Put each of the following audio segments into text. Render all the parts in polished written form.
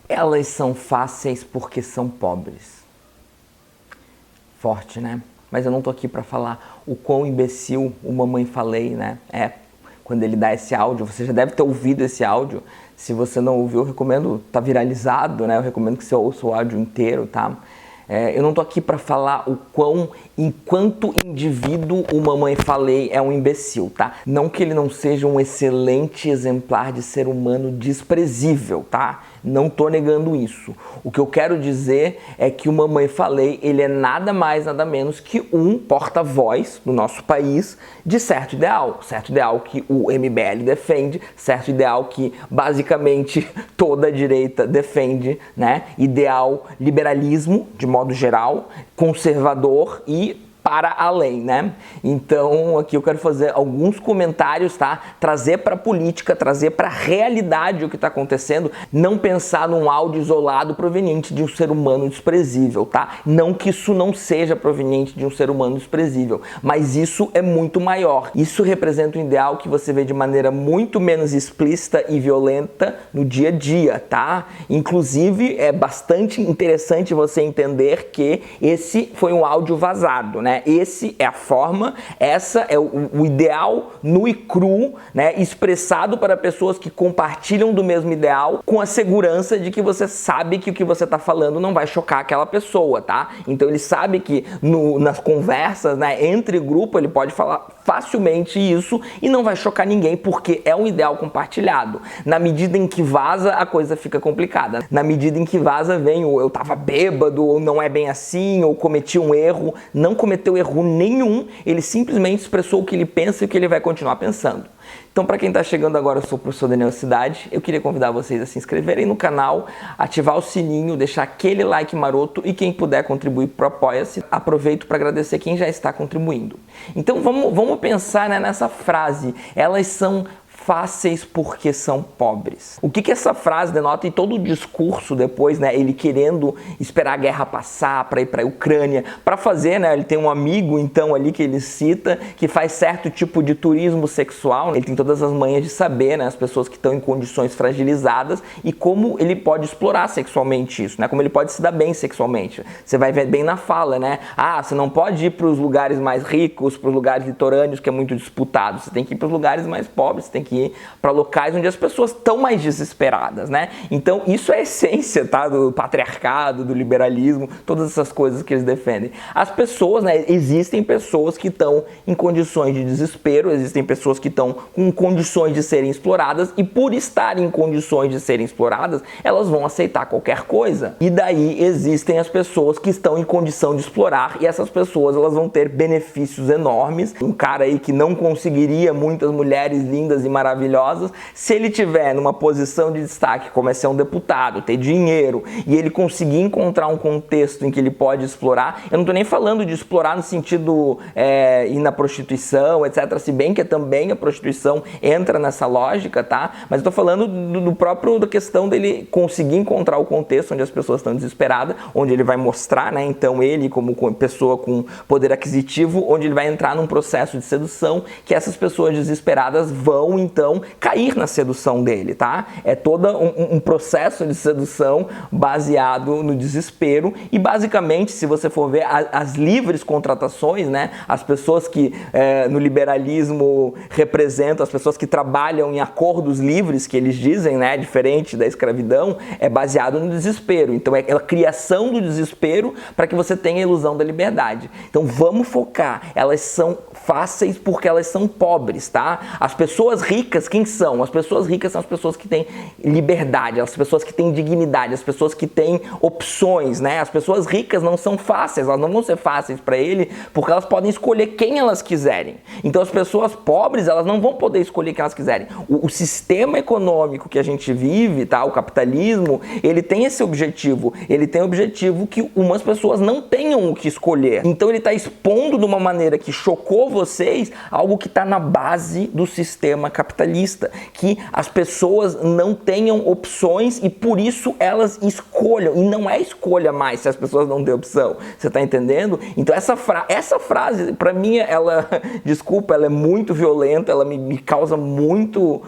Elas são fáceis porque são pobres. Forte, né? Mas eu não tô aqui para falar o quão imbecil o Mamãe Falei, né? Quando ele dá esse áudio, você já deve ter ouvido esse áudio. Se você não ouviu, eu recomendo, tá viralizado, né? Eu recomendo que você ouça o áudio inteiro, tá? Eu não tô aqui para falar o quão, enquanto indivíduo, o Mamãe Falei é um imbecil, tá? Não que ele não seja um excelente exemplar de ser humano desprezível, tá? Não tô negando isso. O que eu quero dizer é que o Mamãe Falei, ele é nada mais, nada menos que um porta-voz do nosso país de certo ideal que o MBL defende, certo ideal que basicamente toda a direita defende, né? Ideal liberalismo, de modo geral, conservador e para além, né? Então, aqui eu quero fazer alguns comentários, tá? Trazer para a política, trazer para a realidade o que está acontecendo, não pensar num áudio isolado proveniente de um ser humano desprezível, tá? Não que isso não seja proveniente de um ser humano desprezível, mas isso é muito maior. Isso representa um ideal que você vê de maneira muito menos explícita e violenta no dia a dia, tá? Inclusive, é bastante interessante você entender que esse foi um áudio vazado, né? Esse é a forma, essa é o ideal nu e cru, né? Expressado para pessoas que compartilham do mesmo ideal, com a segurança de que você sabe que o que você está falando não vai chocar aquela pessoa, tá? Então ele sabe que nas conversas, né, entre grupo, ele pode falar facilmente isso e não vai chocar ninguém, porque é um ideal compartilhado. Na medida em que vaza, a coisa fica complicada. Na medida em que vaza, vem o eu tava bêbado, ou não é bem assim, ou cometi um erro. Não cometeu erro nenhum, ele simplesmente expressou o que ele pensa e o que ele vai continuar pensando. Então, para quem está chegando agora, eu sou o professor Daniel Cidade. Eu queria convidar vocês a se inscreverem no canal, ativar o sininho, deixar aquele like maroto e quem puder contribuir para o Apoia-se, aproveito para agradecer quem já está contribuindo. Então, vamos pensar, né, nessa frase. Elas são fáceis porque são pobres. O que essa frase denota? E todo o discurso depois, né, ele querendo esperar a guerra passar para ir para a Ucrânia, para fazer, né, ele tem um amigo então ali que ele cita, que faz certo tipo de turismo sexual, ele tem todas as manhas de saber, né, as pessoas que estão em condições fragilizadas e como ele pode explorar sexualmente isso, né, como ele pode se dar bem sexualmente. Você vai ver bem na fala, né, você não pode ir para os lugares mais ricos, para os lugares litorâneos que é muito disputado, você tem que ir para os lugares mais pobres, você tem que ir para locais onde as pessoas estão mais desesperadas, né? Então isso é a essência, tá? Do patriarcado, do liberalismo, todas essas coisas que eles defendem. As pessoas, né? Existem pessoas que estão em condições de desespero, existem pessoas que estão com condições de serem exploradas e por estarem em condições de serem exploradas, elas vão aceitar qualquer coisa. E daí existem as pessoas que estão em condição de explorar e essas pessoas elas vão ter benefícios enormes. Um cara aí que não conseguiria muitas mulheres lindas e maravilhosas, se ele tiver numa posição de destaque, como é ser um deputado, ter dinheiro, e ele conseguir encontrar um contexto em que ele pode explorar, eu não estou nem falando de explorar no sentido ir na prostituição, etc, se bem que também a prostituição entra nessa lógica, tá? Mas eu estou falando da questão dele conseguir encontrar o contexto onde as pessoas estão desesperadas, onde ele vai mostrar, né, então ele como pessoa com poder aquisitivo, onde ele vai entrar num processo de sedução, que essas pessoas desesperadas vão então cair na sedução dele, tá? É todo um processo de sedução baseado no desespero e basicamente, se você for ver as livres contratações, né? As pessoas que no liberalismo representam, as pessoas que trabalham em acordos livres, que eles dizem, né? Diferente da escravidão, é baseado no desespero. Então é a criação do desespero para que você tenha a ilusão da liberdade. Então vamos focar, elas são fáceis porque elas são pobres, tá? As pessoas ricas, quem são? As pessoas ricas são as pessoas que têm liberdade, as pessoas que têm dignidade, as pessoas que têm opções, né? As pessoas ricas não são fáceis, elas não vão ser fáceis para ele, porque elas podem escolher quem elas quiserem. Então as pessoas pobres, elas não vão poder escolher quem elas quiserem. O sistema econômico que a gente vive, tá? O capitalismo, ele tem esse objetivo. Ele tem o objetivo que umas pessoas não tenham o que escolher. Então ele está expondo de uma maneira que chocou vocês algo que está na base do sistema capitalista. capitalista, que as pessoas não tenham opções e por isso elas escolham, e não é escolha mais se as pessoas não têm opção, você tá entendendo? Então essa frase, pra mim, ela, desculpa, ela é muito violenta, ela me causa muito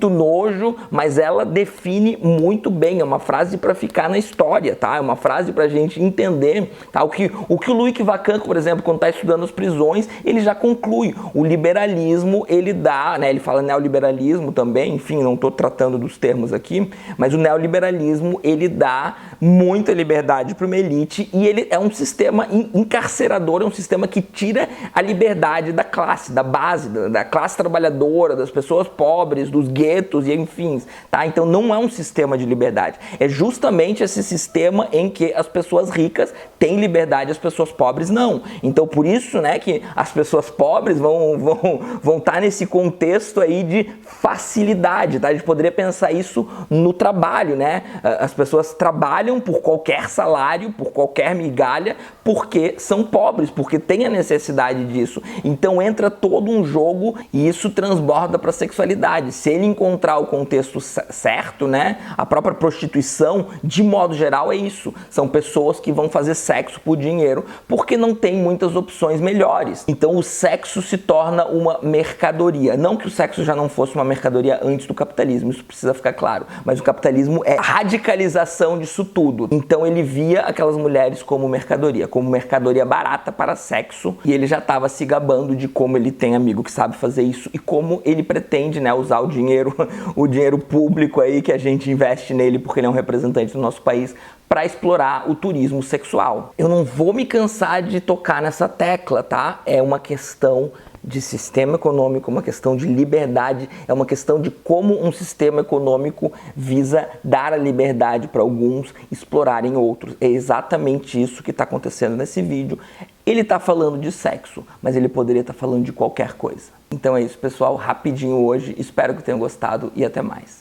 nojo, mas ela define muito bem, é uma frase pra ficar na história, tá? É uma frase pra gente entender, tá? O que o Luiz Vacanco, por exemplo, quando tá estudando as prisões, ele já conclui, o liberalismo, ele dá, né, ele fala neoliberalismo também, enfim, não tô tratando dos termos aqui, mas o neoliberalismo, ele dá muita liberdade para uma elite e ele é um sistema encarcerador, é um sistema que tira a liberdade da classe, da base, da classe trabalhadora, das pessoas pobres, dos guetos e enfim, tá? Então não é um sistema de liberdade, é justamente esse sistema em que as pessoas ricas têm liberdade, as pessoas pobres não. Então por isso, né, que as pessoas pobres vão estar nesse contexto aí de facilidade, tá? A gente poderia pensar isso no trabalho, né? As pessoas trabalham por qualquer salário, por qualquer migalha, porque são pobres, porque têm a necessidade disso. Então entra todo um jogo e isso transborda para a sexualidade. Se ele encontrar o contexto certo, né? A própria prostituição, de modo geral, é isso. São pessoas que vão fazer sexo por dinheiro, porque não tem muitas opções melhores. Então o sexo se torna uma mercadoria. Não que o sexo já não fosse uma mercadoria antes do capitalismo, isso precisa ficar claro. Mas o capitalismo é a radicalização disso tudo. Então ele via aquelas mulheres como mercadoria barata para sexo, e ele já estava se gabando de como ele tem amigo que sabe fazer isso e como ele pretende, né, usar o dinheiro público aí que a gente investe nele porque ele é um representante do nosso país para explorar o turismo sexual. Eu não vou me cansar de tocar nessa tecla, tá? É uma questão de sistema econômico, uma questão de liberdade, é uma questão de como um sistema econômico visa dar a liberdade para alguns explorarem outros. É exatamente isso que está acontecendo nesse vídeo. Ele está falando de sexo, mas ele poderia estar falando de qualquer coisa. Então é isso, pessoal, rapidinho hoje, espero que tenham gostado e até mais.